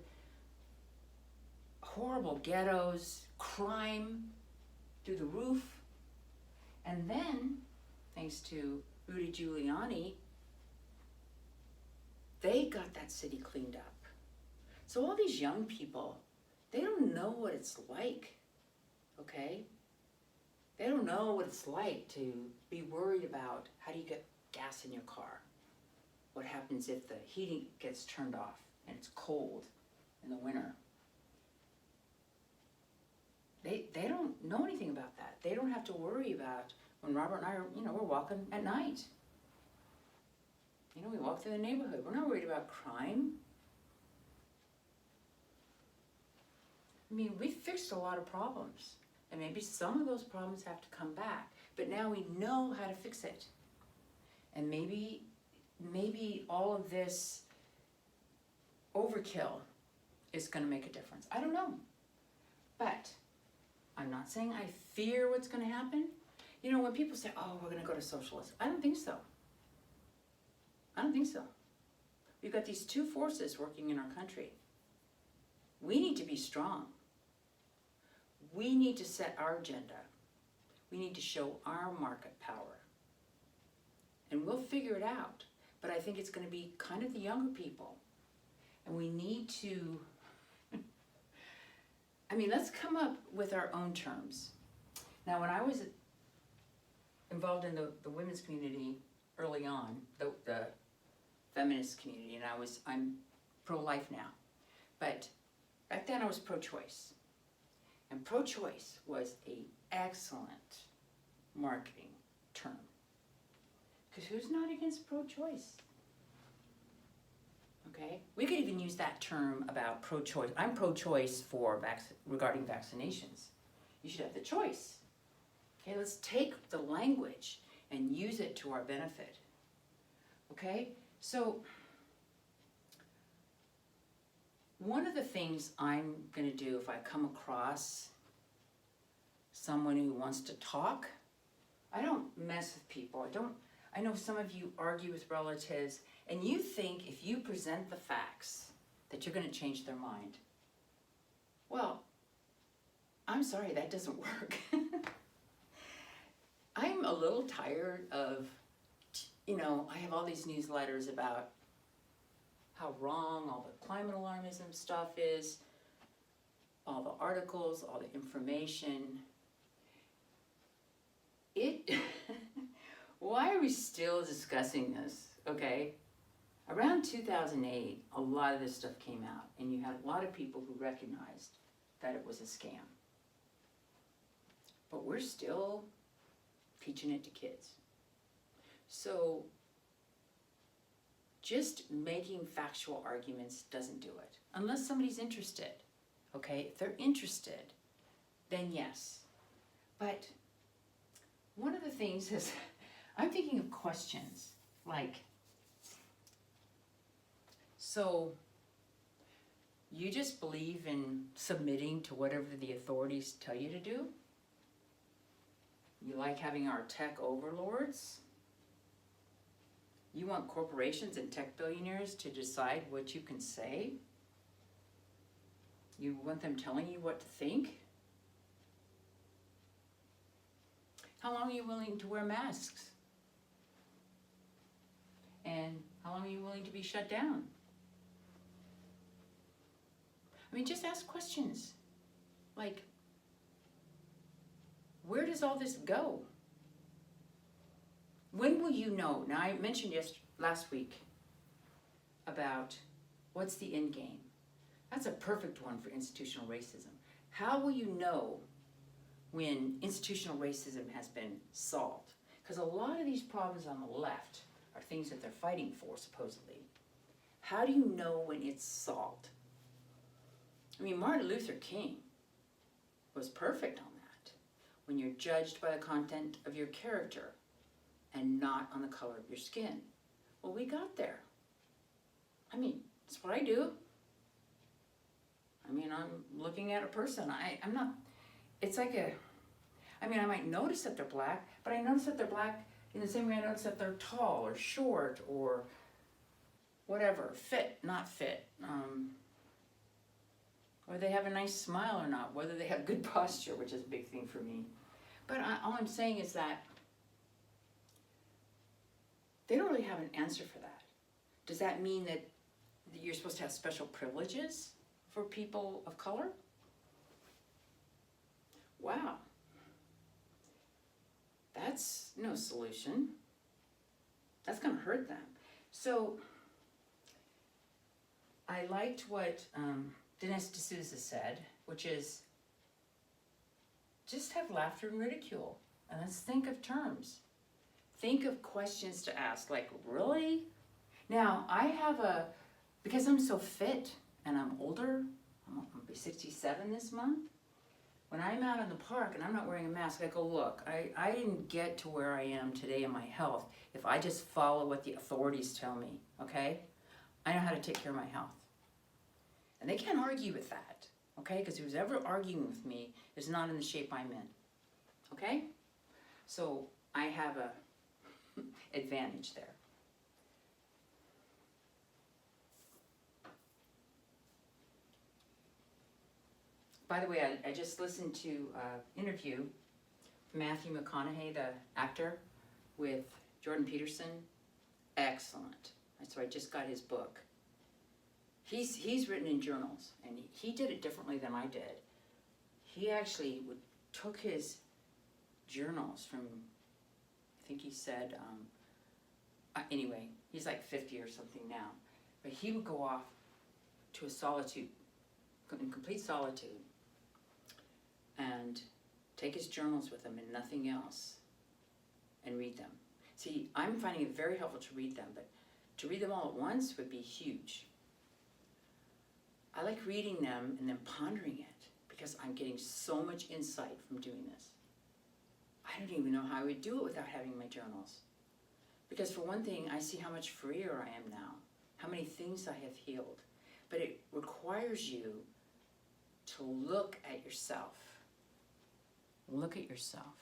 horrible ghettos, crime through the roof. And then, thanks to Rudy Giuliani, they got that city cleaned up. So all these young people, they don't know what it's like, okay? They don't know what it's like to be worried about how do you get gas in your car? What happens if the heating gets turned off and it's cold in the winter? They don't know anything about that. They don't have to worry about when Robert and I are, we're walking at night. We walk through the neighborhood. We're not worried about crime. We fixed a lot of problems. And maybe some of those problems have to come back. But now we know how to fix it. And maybe all of this overkill is going to make a difference. I don't know. But I'm not saying I fear what's going to happen. When people say, oh, we're going to go to socialism, I don't think so. I don't think so. We've got these two forces working in our country. We need to be strong. We need to set our agenda. We need to show our market power. And we'll figure it out. But I think it's going to be kind of the younger people. And we need to, let's come up with our own terms. Now, when I was involved in the women's community early on, the feminist community, and I'm pro-life now. But back then I was pro-choice. And pro-choice was an excellent marketing term. Because who's not against pro-choice? Okay? We could even use that term about pro-choice. I'm pro-choice regarding vaccinations. You should have the choice. Okay, let's take the language and use it to our benefit. Okay? So, one of the things I'm going to do if I come across someone who wants to talk, I don't mess with people. I know some of you argue with relatives and you think if you present the facts that you're going to change their mind. Well, I'm sorry, that doesn't work. I'm a little tired of, I have all these newsletters about how wrong all the climate alarmism stuff is, all the articles, all the information. Why are we still discussing this, okay? Around 2008, a lot of this stuff came out, and you had a lot of people who recognized that it was a scam. But we're still teaching it to kids. So just making factual arguments doesn't do it, unless somebody's interested, okay? If they're interested, then yes. But one of the things is, I'm thinking of questions like, so you just believe in submitting to whatever the authorities tell you to do? You like having our tech overlords? You want corporations and tech billionaires to decide what you can say? You want them telling you what to think? How long are you willing to wear masks? And how long are you willing to be shut down? I mean, just ask questions. Like, where does all this go? When will you know? Now, I mentioned last week about what's the end game. That's a perfect one for institutional racism. How will you know when institutional racism has been solved? Because a lot of these problems on the left are things that they're fighting for, supposedly. How do you know when it's solved? I mean, Martin Luther King was perfect on that. When you're judged by the content of your character and not on the color of your skin. Well, we got there. I mean, that's what I do. I mean, I'm looking at a person. I'm not, it's like I might notice that they're black, but I notice that they're black in the same way I notice that they're tall or short or whatever, fit, not fit. Or they have a nice smile or not, whether they have good posture, which is a big thing for me. But all I'm saying is that they don't really have an answer for that. Does that mean that you're supposed to have special privileges for people of color? Wow. That's no solution. That's going to hurt them. So I liked what Dinesh D'Souza said, which is just have laughter and ridicule. And let's think of terms. Think of questions to ask, like, really? Now, because I'm so fit and I'm older, I'm going to be 67 this month, when I'm out in the park and I'm not wearing a mask, I go, look, I didn't get to where I am today in my health if I just follow what the authorities tell me, okay? I know how to take care of my health. And they can't argue with that, okay? Because who's ever arguing with me is not in the shape I'm in, okay? So I have a advantage there. By the way, I just listened to an interview from Matthew McConaughey, the actor, with Jordan Peterson. Excellent. So I just got his book. He's written in journals, and he did it differently than I did. He actually took his journals from, I think he said, anyway, he's like 50 or something now, but he would go off to a solitude, in complete solitude, and take his journals with him and nothing else, and read them. See, I'm finding it very helpful to read them, but to read them all at once would be huge. I like reading them and then pondering it because I'm getting so much insight from doing this. I don't even know how I would do it without having my journals. Because for one thing, I see how much freer I am now, how many things I have healed. But it requires you to look at yourself. Look at yourself.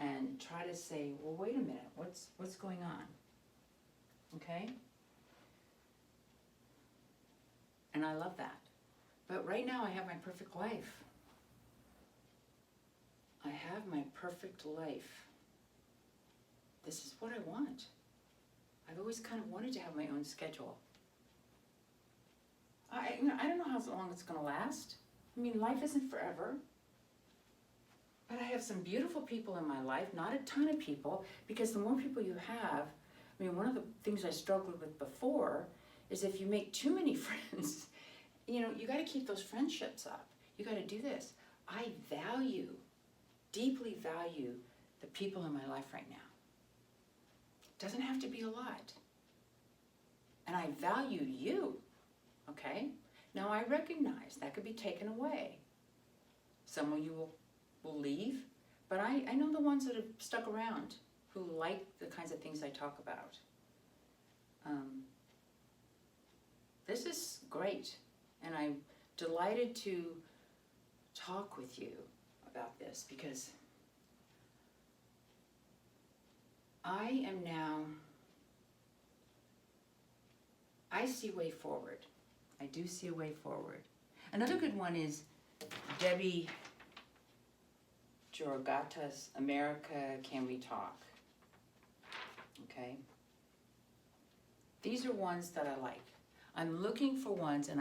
And try to say, well, wait a minute, what's going on? Okay? And I love that. But right now I have my perfect life. I have my perfect life. This is what I want. I've always kind of wanted to have my own schedule. I don't know how long it's going to last. I mean, life isn't forever. But I have some beautiful people in my life, not a ton of people, because the more people you have, I mean, one of the things I struggled with before is if you make too many friends, you know, you got to keep those friendships up. You got to do this. I deeply value the people in my life right now. Doesn't have to be a lot. And I value you, okay? Now I recognize that could be taken away. Some of you will leave, but I know the ones that have stuck around who like the kinds of things I talk about. This is great, and I'm delighted to talk with you about this because I see a way forward. I do see a way forward. Another good one is Debbie Jorgata's America, Can We Talk? Okay? These are ones that I like. I'm looking for ones, and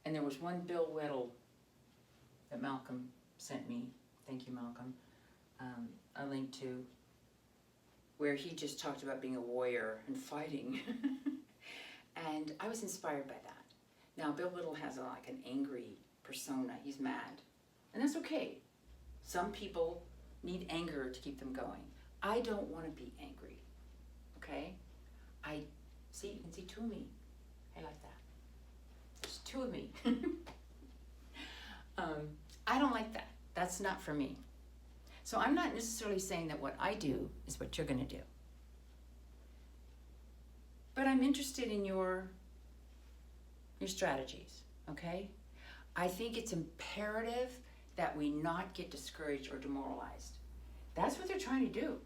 there was one Bill Whittle that Malcolm sent me. Thank you, Malcolm. A link to where he just talked about being a warrior and fighting. And I was inspired by that. Now, Bill Whittle has like an angry persona. He's mad. And that's okay. Some people need anger to keep them going. I don't want to be angry. Okay? You can see two of me. I like that. There's two of me. I don't like that. That's not for me. So I'm not necessarily saying that what I do is what you're going to do. But I'm interested in your strategies, okay? I think it's imperative that we not get discouraged or demoralized. That's what they're trying to do,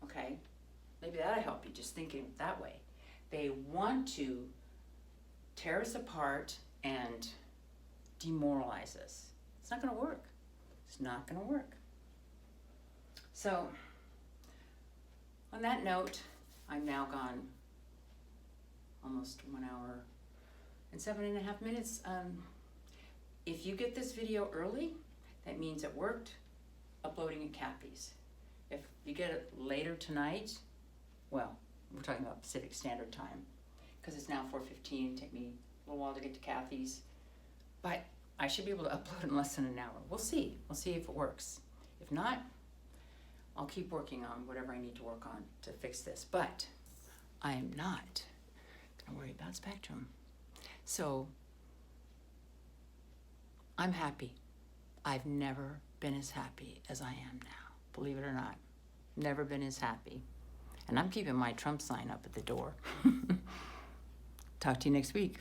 okay? Maybe that'll help you, just thinking that way. They want to tear us apart and demoralize us. It's not going to work. It's not going to work. So, on that note, I'm now gone almost 1 hour and 7.5 minutes. If you get this video early, that means it worked uploading at Kathy's. If you get it later tonight, well, we're talking about Pacific Standard Time, because it's now 4:15. It'll take me a little while to get to Kathy's, but I should be able to upload in less than an hour. We'll see. We'll see if it works. If not, I'll keep working on whatever I need to work on to fix this. But I am not going to worry about Spectrum. So I'm happy. I've never been as happy as I am now. Believe it or not. Never been as happy. And I'm keeping my Trump sign up at the door. Talk to you next week.